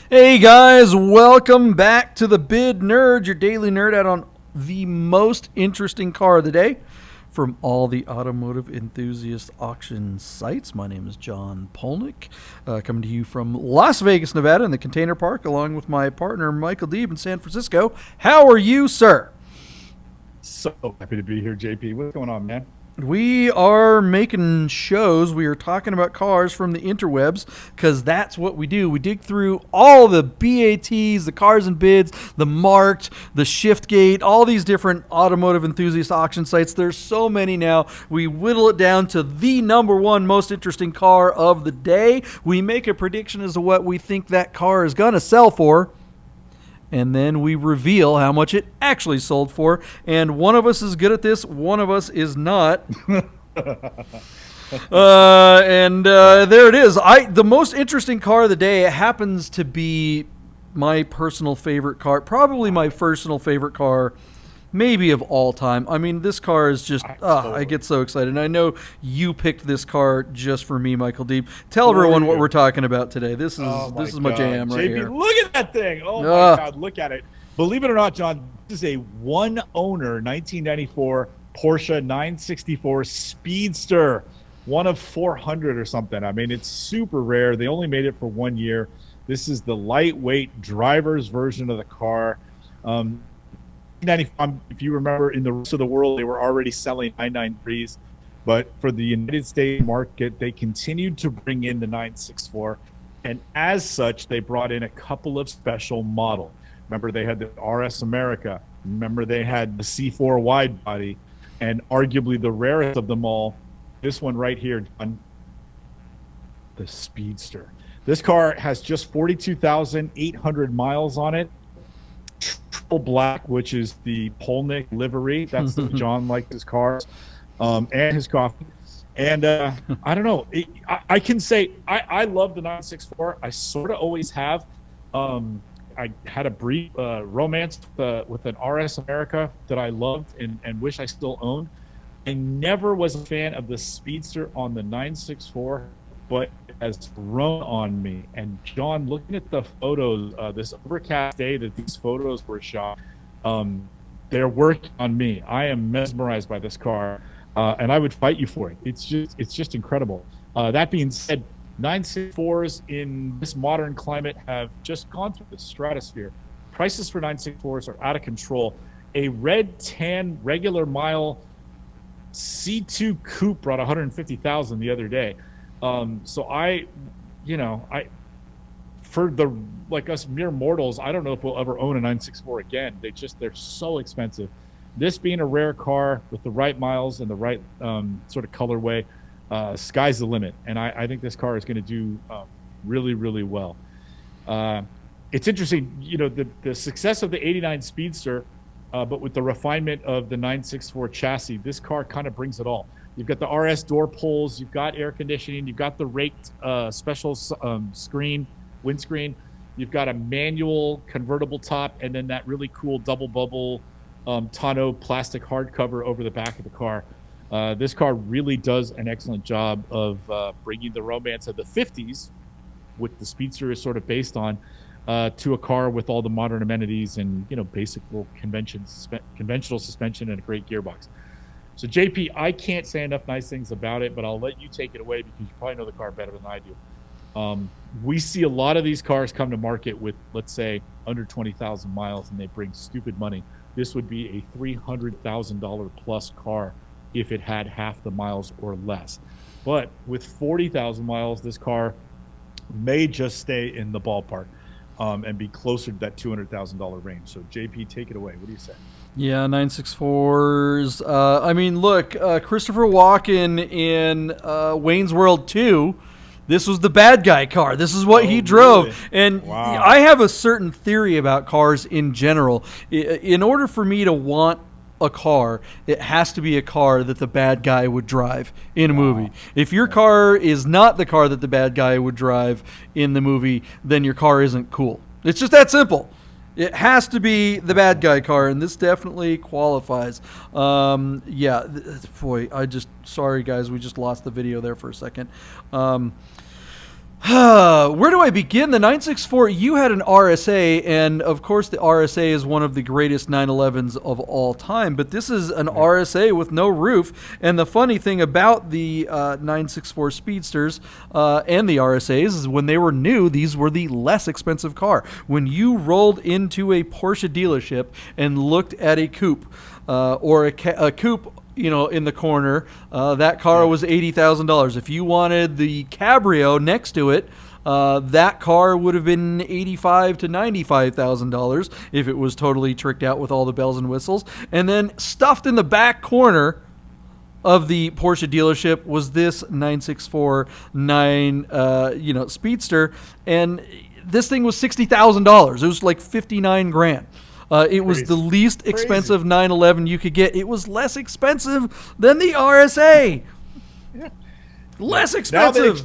Hey guys, welcome back to the Bid Nerd, your daily nerd out on the most interesting car of the day from all the automotive enthusiast auction sites. My name is John Polnik, coming to you from Las Vegas, Nevada in the Container Park, along with my partner Michael Deeb in San Francisco. How are you, sir? So happy to be here, JP. What's going on, man? We are making shows. We are talking about cars from the interwebs because that's what we do. We dig through all the BATs, the cars and bids, the marked, the shiftgate, all these different automotive enthusiast auction sites. There's so many now. We whittle it down to the number one most interesting car of the day. We make a prediction as to what we think that car is going to sell for. And then we reveal how much it actually sold for. And one of us is good at this, one of us is not. There it is. The most interesting car of the day happens to be my personal favorite car, probably my personal favorite car, maybe of all time. I mean, this car is just, I get so excited. And I know you picked this car just for me, Michael Deeb. Tell everyone what we're talking about today. This is my jam right JP, here. Look at that thing. Oh, my God, look at it. Believe it or not, John, this is a one-owner 1994 Porsche 964 Speedster, one of 400 or something. I mean, it's super rare. They only made it for 1 year. This is the lightweight driver's version of the car. If you remember, in the rest of the world, they were already selling 993s. But for the United States market, they continued to bring in the 964. And as such, they brought in a couple of special models. Remember, they had the RS America. Remember, they had the C4 wide body. And arguably the rarest of them all, this one right here, John, the Speedster. This car has just 42,800 miles on it. Triple black, which is the Polnik livery. That's the John liked his cars, and his coffee. And I don't know. I can say I love the 964. I sort of always have. I had a brief romance with an RS America that I loved and wish I still owned. I never was a fan of the Speedster on the 964, but it has grown on me. And John, looking at the photos, this overcast day that these photos were shot, they're working on me. I am mesmerized by this car, and I would fight you for it. It's just incredible. That being said, 964s in this modern climate have just gone through the stratosphere. Prices for 964s are out of control. A red tan regular mile C2 coupe brought 150,000 the other day. So for the like us mere mortals, I don't know if we'll ever own a 964 again. They're so expensive. This being a rare car with the right miles and the right sort of colorway, sky's the limit. And I think this car is going to do really, really well. It's interesting, the success of the '89 Speedster, but with the refinement of the 964 chassis, this car kind of brings it all. You've got the RS door pulls, you've got air conditioning, you've got the raked special windscreen, you've got a manual convertible top, and then that really cool double bubble tonneau plastic hardcover over the back of the car. This car really does an excellent job of bringing the romance of the 50s, which the Speedster is sort of based on, to a car with all the modern amenities and basic little conventional suspension and a great gearbox. So JP, I can't say enough nice things about it, but I'll let you take it away because you probably know the car better than I do. We see a lot of these cars come to market with, let's say, under 20,000 miles, and they bring stupid money. This would be a $300,000 plus car if it had half the miles or less. But with 40,000 miles, this car may just stay in the ballpark and be closer to that $200,000 range. So JP, take it away. What do you say? Yeah, 964s. I mean, look, Christopher Walken in Wayne's World 2, this was the bad guy car. This is what he drove. Really? And Wow. I have a certain theory about cars in general. In order for me to want a car, it has to be a car that the bad guy would drive in a movie. If your car is not the car that the bad guy would drive in the movie, then your car isn't cool. It's just that simple. It has to be the bad guy car, and this definitely qualifies. Sorry guys, we just lost the video there for a second. Where do I begin? The 964, you had an RSA, and of course the RSA is one of the greatest 911s of all time, but this is an RSA with no roof. And the funny thing about the 964 Speedsters and the RSAs is when they were new, these were the less expensive car. When you rolled into a Porsche dealership and looked at a coupe or a coupe, in the corner, that car was $80,000. If you wanted the Cabrio next to it, that car would have been $85,000 to $95,000 if it was totally tricked out with all the bells and whistles. And then stuffed in the back corner of the Porsche dealership was this 964 Speedster, and this thing was $60,000. It was like $59,000. It was the least expensive 911 you could get. It was less expensive than the RSA. Yeah. Less expensive.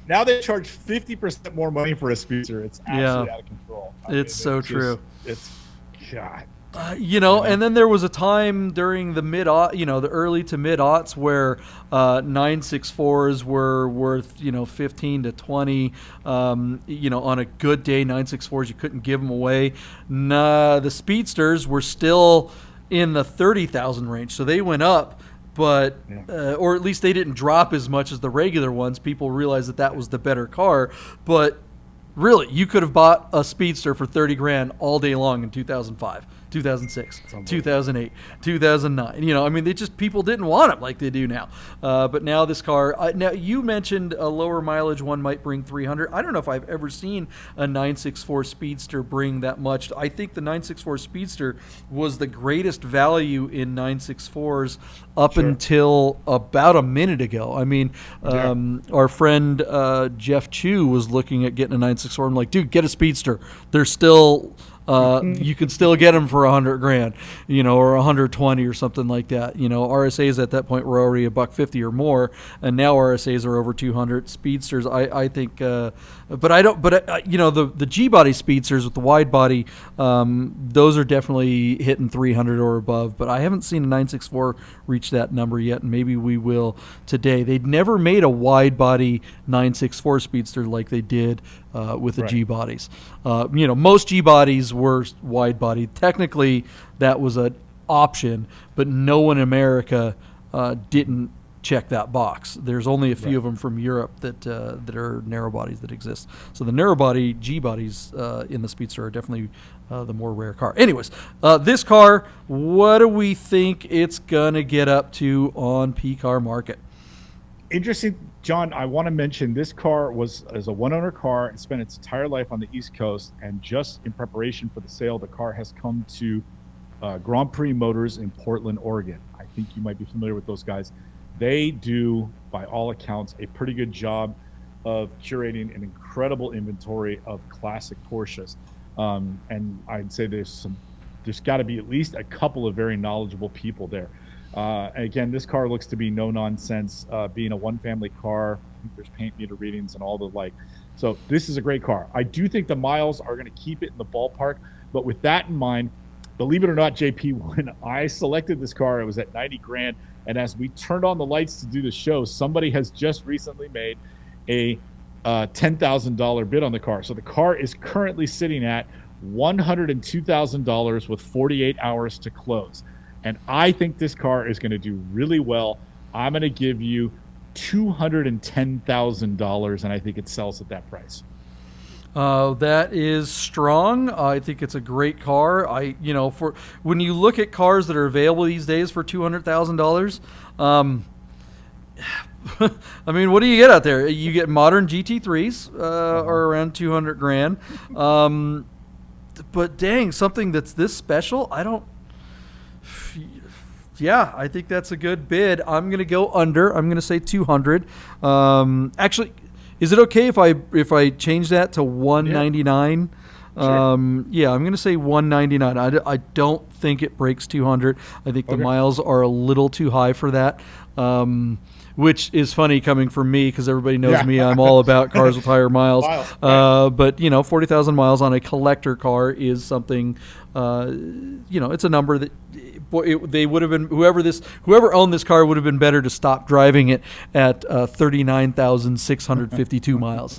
Now they charge 50% more money for a Speedster. It's absolutely out of control. It's so true. It's God. And then there was a time during the the early to mid-aughts where 964s were worth, 15 to 20. On a good day, 964s, you couldn't give them away. The Speedsters were still in the 30,000 range, so they went up. But, or at least they didn't drop as much as the regular ones. People realized that was the better car. But really, you could have bought a Speedster for $30,000 all day long in 2005. 2006, 2008, 2009. People didn't want them like they do now. But now this car, now you mentioned a lower mileage one might bring 300. I don't know if I've ever seen a 964 Speedster bring that much. I think the 964 Speedster was the greatest value in 964s up until about a minute ago. Our friend Jeff Chu was looking at getting a 964. I'm like, dude, get a Speedster. They're still... you can still get them for $100,000, or 120 or something like that. RSAs at that point were already $150 or more, and now RSAs are over 200. Speedsters, I think, the G body Speedsters with the wide body, those are definitely hitting 300 or above. But I haven't seen a 964 reach that number yet, and maybe we will today. They'd never made a wide body 964 Speedster like they did with the G bodies. Most G bodies were wide body. Technically, that was an option, but no one in America didn't check that box. There's only a few of them from Europe that are narrow bodies that exist. So the narrow body G bodies in the Speedster are definitely the more rare car. Anyways, this car, what do we think it's gonna get up to on PCar Market? Interesting, John. I want to mention this car is a one-owner car and spent its entire life on the East Coast, and just in preparation for the sale, the car has come to Grand Prix Motors in Portland, Oregon. I think you might be familiar with those guys. They do, by all accounts, a pretty good job of curating an incredible inventory of classic Porsches. And I'd say there's got to be at least a couple of very knowledgeable people there. Again, this car looks to be no nonsense, being a one family car. I think there's paint meter readings and all the like. So this is a great car. I do think the miles are going to keep it in the ballpark. But with that in mind, believe it or not, JP, when I selected this car, it was at $90,000. And as we turned on the lights to do the show, somebody has just recently made a $10,000 bid on the car. So the car is currently sitting at $102,000 with 48 hours to close. And I think this car is going to do really well. I'm going to give you $210,000, and I think it sells at that price. That is strong. I think it's a great car. For when you look at cars that are available these days for $200,000, what do you get out there? You get modern GT3s are around $200,000. But dang, something that's this special, I don't. Yeah, I think that's a good bid. I'm going to go under. I'm going to say 200. Actually, is it okay if I change that to 199? Yeah, I'm going to say 199. I don't think it breaks 200. I think the miles are a little too high for that. Which is funny coming from me because everybody knows me. I'm all about cars with higher miles. But 40,000 miles on a collector car is something. It's a number that they would have been whoever owned this car would have been better to stop driving it at 39,652 miles.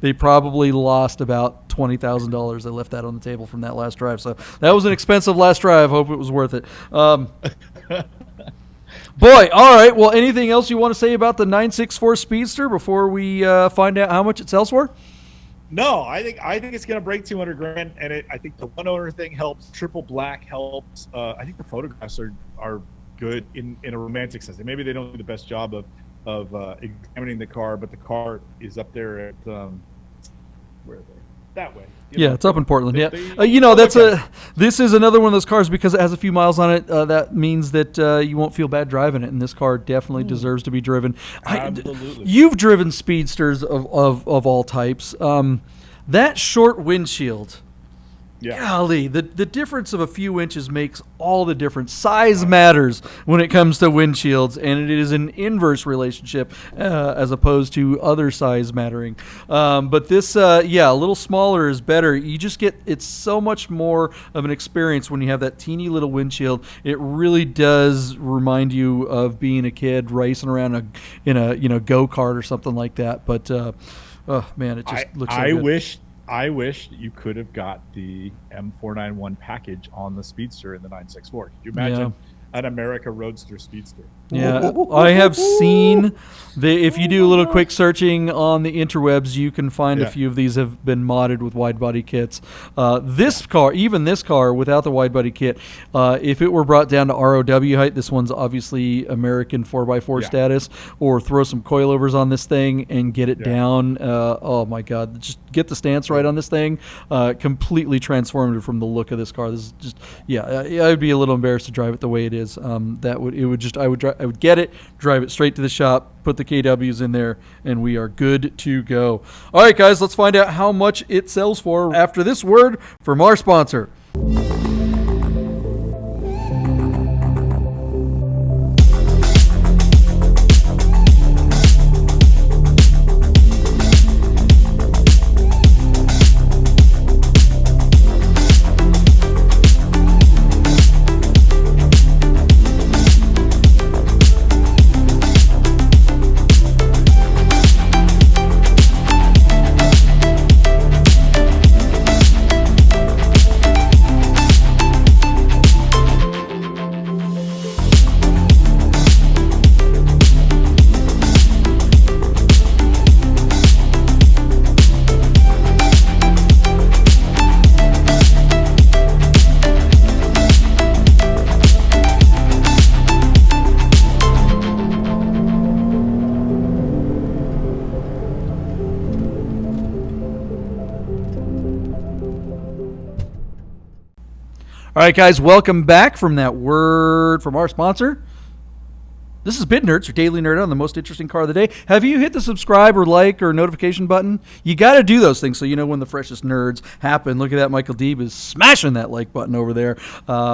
They probably lost about $20,000. They left that on the table from that last drive. So that was an expensive last drive. Hope it was worth it. Boy, all right. Well, anything else you want to say about the 964 Speedster before we find out how much it sells for? No, I think it's going to break 200 grand, and I think the one owner thing helps. Triple black helps. I think the photographs are good in a romantic sense. Maybe they don't do the best job of examining the car, but the car is up there at where are they? That way. It's up in Portland. This is another one of those cars because it has a few miles on it. That means that you won't feel bad driving it, and this car definitely deserves to be driven. Absolutely. You've driven Speedsters of all types. That short windshield. Yeah. Golly, the difference of a few inches makes all the difference. Size matters when it comes to windshields, and it is an inverse relationship as opposed to other size mattering. But this, a little smaller is better. You just it's so much more of an experience when you have that teeny little windshield. It really does remind you of being a kid racing around in a go-kart or something like that. But, oh, man, it just looks so good. I wish you could have got the M491 package on the Speedster in the 964. Could you imagine an America Roadster Speedster? Yeah, I have seen if you do a little quick searching on the interwebs, you can find a few of these have been modded with wide body kits. This car without the wide body kit, if it were brought down to ROW height, this one's obviously American 4x4 status, or throw some coilovers on this thing and get it down. Oh my God, just get the stance right on this thing. Completely transformative from the look of this car. This is just, I would be a little embarrassed to drive it the way it is. I would get it, drive it straight to the shop, put the KWs in there, and we are good to go. All right, guys, let's find out how much it sells for after this word from our sponsor. All right, guys, welcome back from that word from our sponsor. This is Bit Nerds, your daily nerd on the most interesting car of the day. Have you hit the subscribe or like or notification button? You got to do those things so you know when the freshest nerds happen. Look at that. Michael Deeb is smashing that like button over there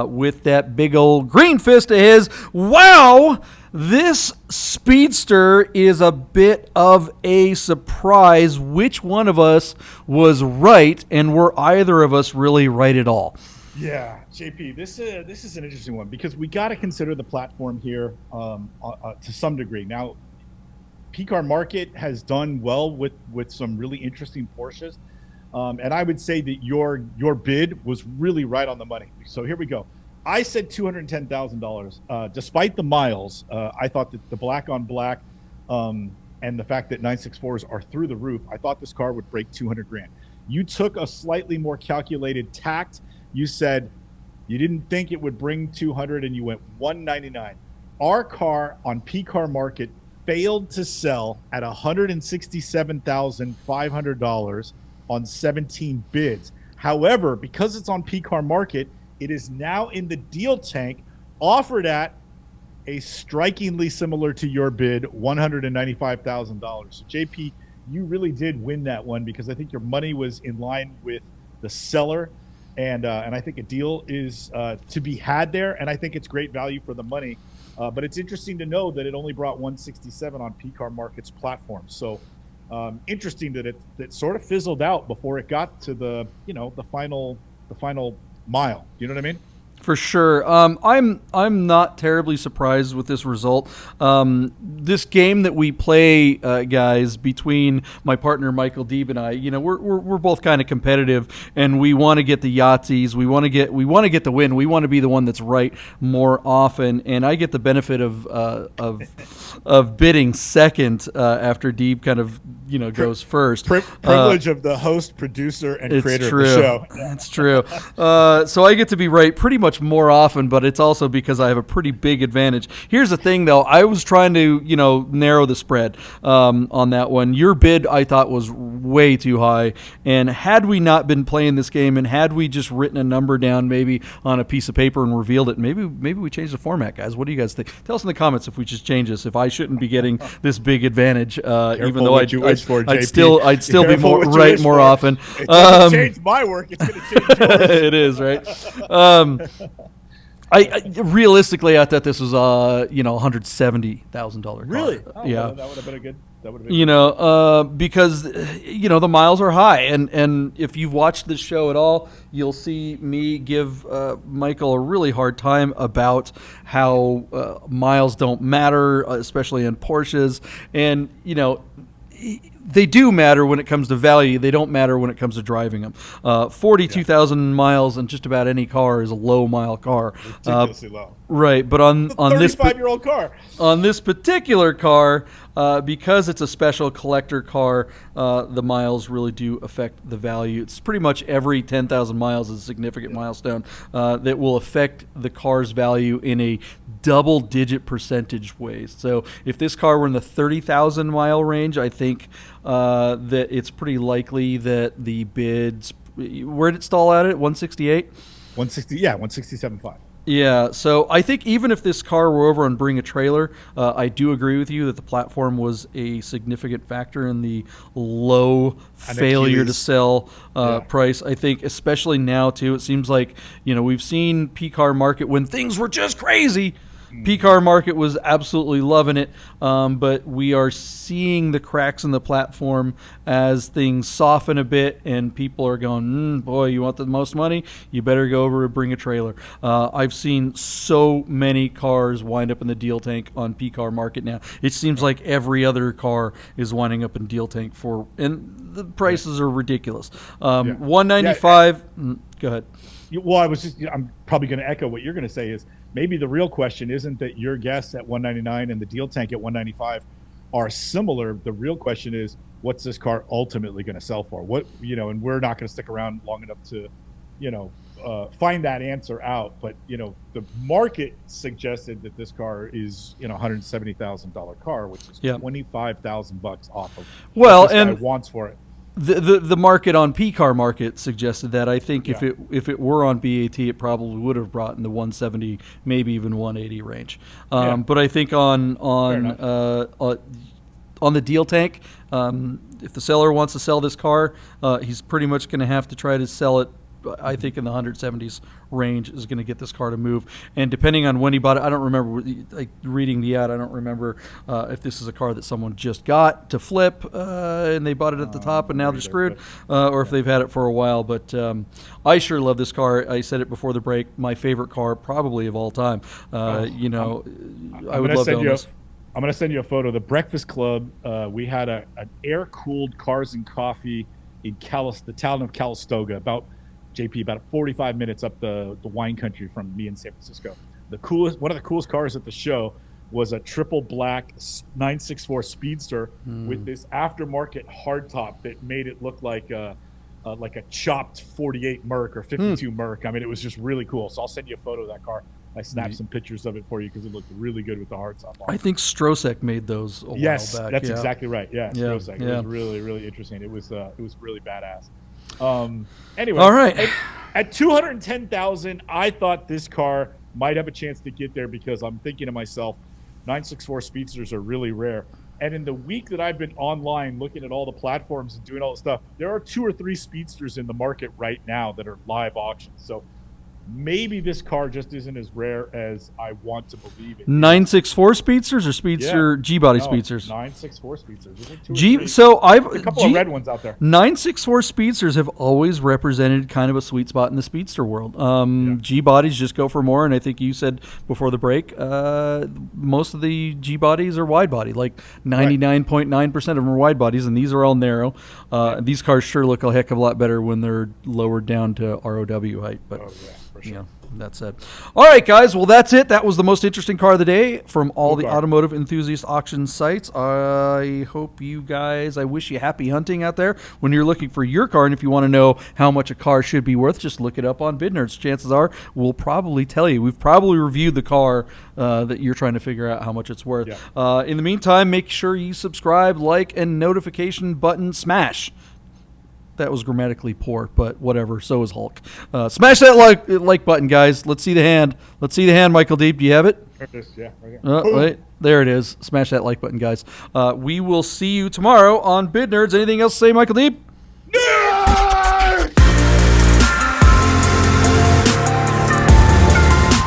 with that big old green fist of his. Wow! This Speedster is a bit of a surprise. Which one of us was right, and were either of us really right at all? Yeah, JP, this is an interesting one because we got to consider the platform here to some degree. Now, PCar Market has done well with some really interesting Porsches, and I would say that your bid was really right on the money. So here we go. I said $210,000. Despite the miles, I thought that the black on black and the fact that 964s are through the roof, I thought this car would break 200 grand. You took a slightly more calculated tact. You said you didn't think it would bring 200 and you went 199. Our car on PCar Market failed to sell at $167,500 on 17 bids. However, because it's on PCar Market, it is now in the deal tank, offered at a strikingly similar to your bid, $195,000. So JP, you really did win that one because I think your money was in line with the seller, and I think a deal is to be had there, and I think it's great value for the money. But it's interesting to know that it only brought 167 on PCar Market's platform. So interesting that it sort of fizzled out before it got to the final mile. You know what I mean? For sure. I'm not terribly surprised with this result. This game that we play, guys, between my partner Michael Deeb and I, we're both kind of competitive, and we want to get the Yahtzees. We want to get the win. We want to be the one that's right more often. And I get the benefit of bidding second after Deeb kind of goes first. Privilege of the host, producer, and creator of the show. It's true. So I get to be right pretty much more often, but it's also because I have a pretty big advantage. Here's the thing, though. I was trying to, narrow the spread on that one. Your bid, I thought, was way too high. And had we not been playing this game, and had we just written a number down maybe on a piece of paper and revealed it, maybe we change the format, guys. What do you guys think? Tell us in the comments if we just change this. If I shouldn't be getting this big advantage, even though I'd still be more often. It doesn't change my work. It's going to change yours. It is, right? I realistically, I thought this was $170,000. Really? Oh, yeah, well, that would have been a good. That would have been because the miles are high, and if you've watched this show at all, you'll see me give Michael a really hard time about how miles don't matter, especially in Porsches, and they do matter when it comes to value. They don't matter when it comes to driving them. 42,000 miles in just about any car is a low mile car. Ridiculously low. Right, but on this 35-year-old car, on this particular car, because it's a special collector car, the miles really do affect the value. It's pretty much every 10,000 miles is a significant milestone that will affect the car's value in a double-digit percentage way. So if this car were in the 30,000 mile range, I think that it's pretty likely that the bids. Where did it stall at? 168. 160. Yeah, 167.5. Yeah, so I think even if this car were over on Bring a Trailer, I do agree with you that the platform was a significant factor in the low failure to sell price. I think especially now, too, it seems like, we've seen PCar Market when things were just crazy. PCar Market was absolutely loving it, but we are seeing the cracks in the platform as things soften a bit, and people are going, boy, you want the most money? You better go over and Bring a Trailer. I've seen so many cars wind up in the deal tank on PCar Market now. It seems like every other car is winding up in deal tank and the prices are ridiculous. 195. Go ahead. Well, I'm probably going to echo what you're going to say is maybe the real question isn't that your guess at 199 and the deal tank at 195 are similar. The real question is, what's this car ultimately going to sell for? And we're not going to stick around long enough to, find that answer out. But, the market suggested that this car is, $170,000 car, which is $25,000 off of what this guy wants for it. The market on PCar Market suggested that. I think if it were on BAT, it probably would have brought in the 170, maybe even 180 range. But I think on the deal tank, if the seller wants to sell this car, he's pretty much going to have to try to sell it. I think in the 170s range is going to get this car to move. And depending on when he bought it, I don't remember, reading the ad, I don't remember if this is a car that someone just got to flip and they bought it at the top and now they're screwed, or if they've had it for a while. But I sure love this car. I said it before the break, my favorite car probably of all time. I would love to own this. I'm going to send you a photo. The Breakfast Club, we had an air-cooled Cars and Coffee in the town of Calistoga, about 45 minutes up the wine country from me in San Francisco. One of the coolest cars at the show was a triple black 964 Speedster with this aftermarket hardtop that made it look like a chopped 48 Merc or 52 Merc. I mean, it was just really cool. So I'll send you a photo of that car. I snapped some pictures of it for you because it looked really good with the hardtop on. I think Strosek made those a while back. Yes, that's exactly right. Yeah, Strosek. It was really, really interesting. It was really badass. Anyway, all right. At 210,000, I thought this car might have a chance to get there because I'm thinking to myself, 964 Speedsters are really rare. And in the week that I've been online looking at all the platforms and doing all the stuff, there are 2 or 3 Speedsters in the market right now that are live auctions. So maybe this car just isn't as rare as I want to believe it. 964 Speedsters or Speedster G-body Speedsters? 964 Speedsters. There's like 2 or 3. So I've a couple of red ones out there. 964 Speedsters have always represented kind of a sweet spot in the Speedster world. G-bodies just go for more, and I think you said before the break, most of the G-bodies are wide body. Like 99.9% of them are wide bodies, and these are all narrow. These cars sure look a heck of a lot better when they're lowered down to ROW height. But Sure. Yeah, that's it. All right, guys. Well, that's it. That was the most interesting car of the day from all the automotive enthusiast auction sites. I hope you guys, I wish you happy hunting out there when you're looking for your car. And if you want to know how much a car should be worth, just look it up on Bid Nerds. Chances are we'll probably tell you. We've probably reviewed the car that you're trying to figure out how much it's worth. Yeah. In the meantime, make sure you subscribe, like, and notification button smash. That was grammatically poor, but whatever. So is Hulk. Smash that like button, guys. Let's see the hand. Let's see the hand, Michael Deeb. Do you have it? There it is. Yeah, right here. Wait, there it is. Smash that like button, guys. We will see you tomorrow on Bid Nerds. Anything else to say, Michael Deeb? Nerd!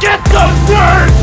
Get those words!